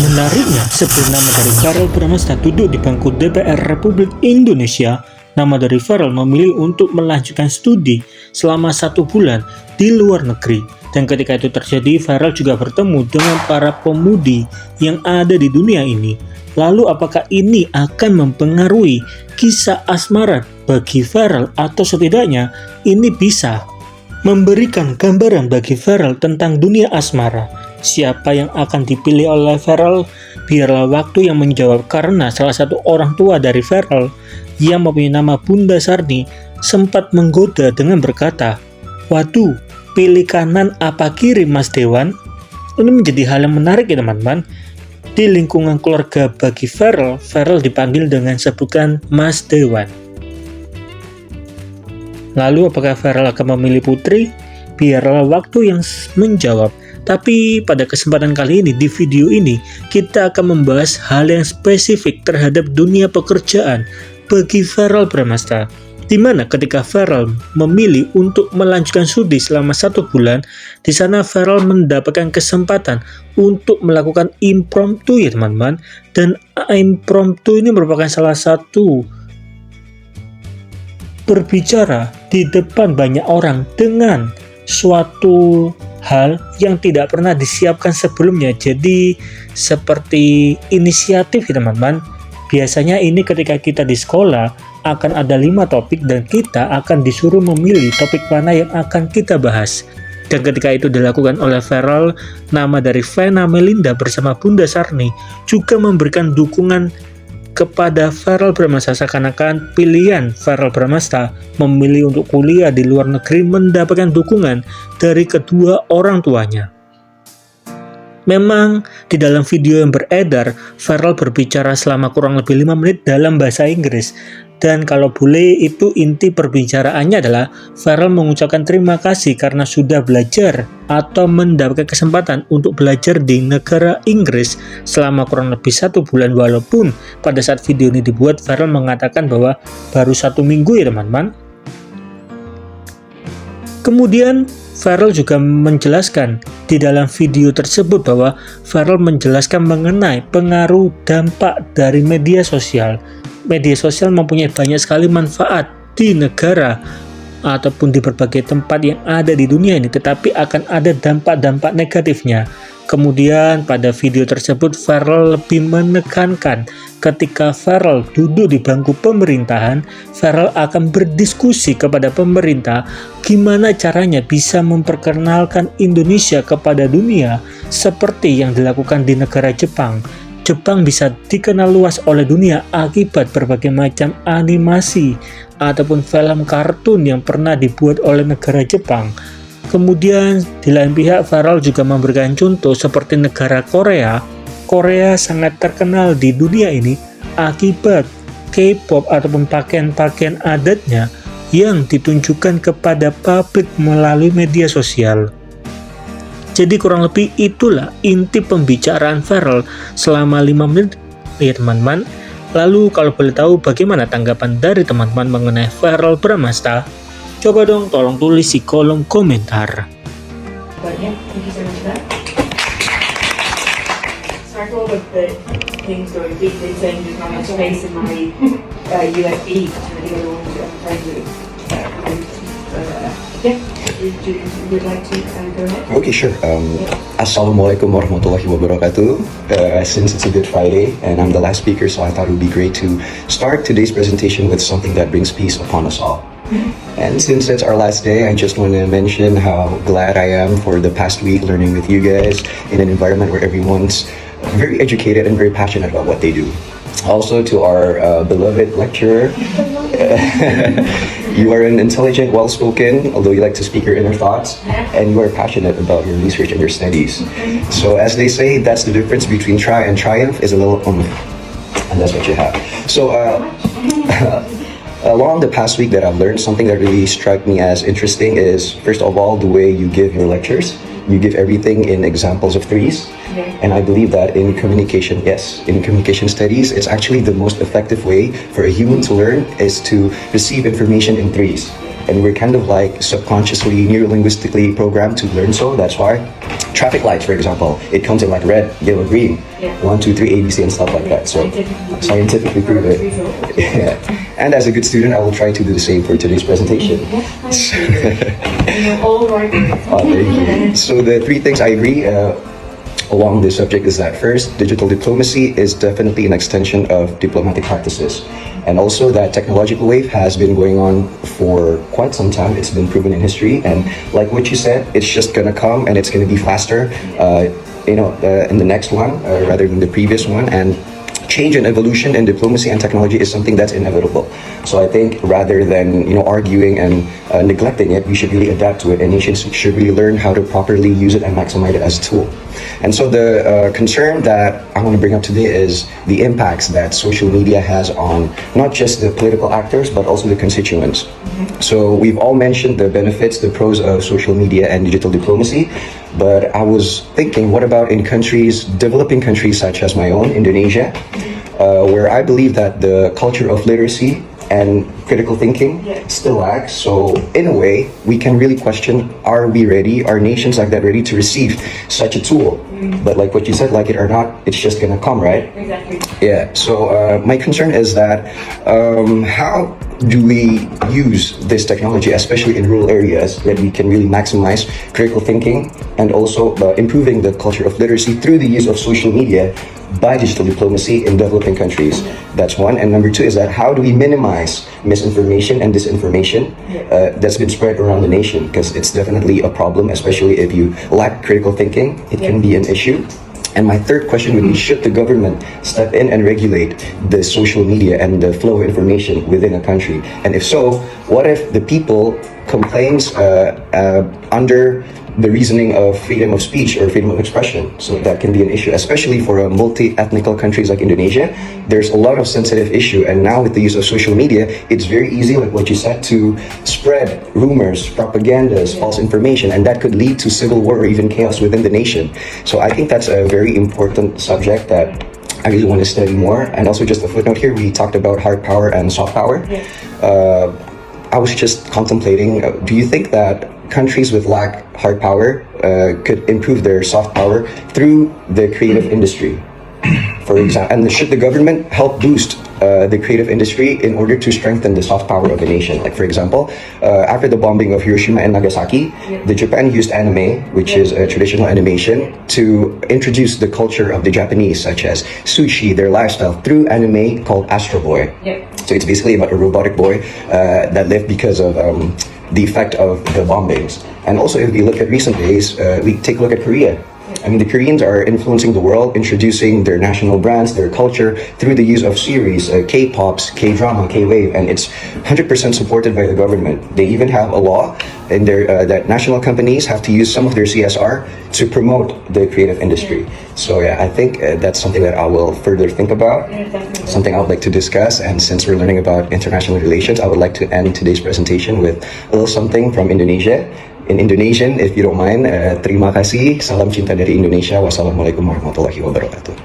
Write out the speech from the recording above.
Menariknya, sebelum nama dari Verrel Bramasta duduk di bangku DPR Republik Indonesia, nama dari Verrel memilih untuk melanjutkan studi selama 1 bulan di luar negeri. Dan ketika itu terjadi, Verrel juga bertemu dengan para pemudi yang ada di dunia ini. Lalu apakah ini akan mempengaruhi kisah asmara bagi Verrel, atau setidaknya ini bisa memberikan gambaran bagi Verrel tentang dunia asmara? Siapa yang akan dipilih oleh Verrel? Biarlah waktu yang menjawab, karena salah satu orang tua dari Verrel yang mempunyai nama Bunda Sarni sempat menggoda dengan berkata, "Waduh, pilih kanan apa kiri Mas Dewan?" Ini menjadi hal yang menarik ya teman-teman. Di lingkungan keluarga bagi Verrel, Verrel dipanggil dengan sebutan Mas Dewan. Lalu apakah Verrel akan memilih putri? Biarlah waktu yang menjawab. Tapi pada kesempatan kali ini, di video ini, kita akan membahas hal yang spesifik terhadap dunia pekerjaan bagi Verrel Bramasta. Di mana ketika Verrel memilih untuk melanjutkan studi selama 1 bulan, di sana Verrel mendapatkan kesempatan untuk melakukan impromptu ya teman-teman. Dan impromptu ini merupakan salah satu berbicara di depan banyak orang dengan suatu hal yang tidak pernah disiapkan sebelumnya. Jadi seperti inisiatif ya teman-teman. Biasanya ini ketika kita di sekolah akan ada 5 topik dan kita akan disuruh memilih topik mana yang akan kita bahas. Dan ketika itu dilakukan oleh Verrel, nama dari Vena Melinda bersama Bunda Sarni juga memberikan dukungan kepada Verrel Bramasta, seakan-akan pilihan Verrel Bramasta memilih untuk kuliah di luar negeri mendapatkan dukungan dari kedua orang tuanya. Memang di dalam video yang beredar, Verrel berbicara selama kurang lebih 5 menit dalam bahasa Inggris. Dan kalau boleh, itu inti perbicaraannya adalah Verrel mengucapkan terima kasih karena sudah belajar atau mendapatkan kesempatan untuk belajar di negara Inggris selama kurang lebih 1 bulan. Walaupun pada saat video ini dibuat, Verrel mengatakan bahwa baru 1 minggu ya teman-teman. Kemudian Verrel juga menjelaskan di dalam video tersebut bahwa Verrel menjelaskan mengenai pengaruh dampak dari media sosial. Media sosial mempunyai banyak sekali manfaat di negara ataupun di berbagai tempat yang ada di dunia ini, tetapi akan ada dampak-dampak negatifnya. Kemudian pada video tersebut Verrel lebih menekankan ketika Verrel duduk di bangku pemerintahan, Verrel akan berdiskusi kepada pemerintah gimana caranya bisa memperkenalkan Indonesia kepada dunia seperti yang dilakukan di negara Jepang. Jepang bisa dikenal luas oleh dunia akibat berbagai macam animasi ataupun film kartun yang pernah dibuat oleh negara Jepang. Kemudian di lain pihak Verrel juga memberikan contoh seperti negara Korea. Korea sangat terkenal di dunia ini akibat K-pop ataupun pakaian-pakaian adatnya yang ditunjukkan kepada publik melalui media sosial. Jadi kurang lebih itulah inti pembicaraan Verrel selama 5 menit ya teman-teman. Lalu kalau boleh tahu bagaimana tanggapan dari teman-teman mengenai Verrel Bramasta? Coba dong tolong tulis di kolom komentar. But yeah, thank you so much for that. Sorry for all of the things going big changes on my space in my USB and the other ones I'm trying to yeah. Would like to go ahead? Okay, sure. Assalamualaikum warahmatullahi wabarakatuh. Since it's a Good Friday and I'm the last speaker, so I thought it would be great to start today's presentation with something that brings peace upon us all. And since it's our last day, I just want to mention how glad I am for the past week learning with you guys in an environment where everyone's very educated and very passionate about what they do. Also to our beloved lecturer, you are an intelligent, well-spoken, although you like to speak your inner thoughts, and you are passionate about your research and your studies. So as they say, that's the difference between try and triumph is a little and that's what you have. So along the past week that I've learned, something that really struck me as interesting is, first of all, the way you give your lectures. You give everything in examples of 3s. And I believe that in communication, in communication studies, it's actually the most effective way for a human to learn is to receive information in 3s. and we're kind of like subconsciously, neurolinguistically programmed to learn so. That's why traffic lights, for example, it comes in like red, yellow, green, Yeah. 1, 2, 3, ABC, and stuff like that. So scientifically prove it. Yeah. And as a good student, I will try to do the same for today's presentation. You're all right. Thank you. So the three things I agree along this subject is that first, digital diplomacy is definitely an extension of diplomatic practices. And also that technological wave has been going on for quite some time. It's been proven in history. And like what you said, it's just going to come and it's going to be faster, in the next one rather than the previous one. And change and evolution in diplomacy and technology is something that's inevitable. So I think rather than arguing and neglecting it, we should really adapt to it, and nations should really learn how to properly use it and maximize it as a tool. And so the concern that I want to bring up today is the impacts that social media has on not just the political actors but also the constituents. So we've all mentioned the benefits, the pros of social media and digital diplomacy. But I was thinking, what about in developing countries such as my own, Indonesia, where I believe that the culture of literacy and critical thinking still lacks. So in a way, we can really question, are we ready? Are nations like that ready to receive such a tool? But like what you said, like it or not, it's just gonna come, right? Exactly. Yeah, so my concern is that how do we use this technology, especially in rural areas, that we can really maximize critical thinking and also improving the culture of literacy through the use of social media by digital diplomacy in developing countries? That's one. And number two is that how do we minimize misinformation and disinformation that's been spread around the nation? Because it's definitely a problem, especially if you lack critical thinking, it can be an issue. And my third question would be, should the government step in and regulate the social media and the flow of information within a country? And if so, what if the people complains under the reasoning of freedom of speech or freedom of expression? So that can be an issue, especially for a multi-ethnical countries like Indonesia. There's a lot of sensitive issue, and now with the use of social media, it's very easy, like what you said, to spread rumors, propagandas, false information, and that could lead to civil war or even chaos within the nation. So I think that's a very important subject that I really want to study more. And also, just a footnote here, we talked about hard power and soft power. I was just contemplating, do you think that countries with lack hard power could improve their soft power through the creative industry? For example, and should the government help boost the creative industry in order to strengthen the soft power of a nation? Like, for example, after the bombing of Hiroshima and Nagasaki, the Japan used anime, which is a traditional animation, to introduce the culture of the Japanese, such as sushi, their lifestyle, through anime called Astro Boy. So it's basically about a robotic boy that lived because of the effect of the bombings. And also, if we look at recent days, we take a look at Korea. I mean, the Koreans are influencing the world, introducing their national brands, their culture, through the use of series, K-pops, K-drama, K-wave, and it's 100% supported by the government. They even have a law in their that national companies have to use some of their CSR to promote the creative industry. So yeah, I think that's something that I will further think about, something I would like to discuss. And since we're learning about international relations, I would like to end today's presentation with a little something from Indonesia. In Indonesian, if you don't mind, terima kasih, salam cinta dari Indonesia, wassalamualaikum warahmatullahi wabarakatuh.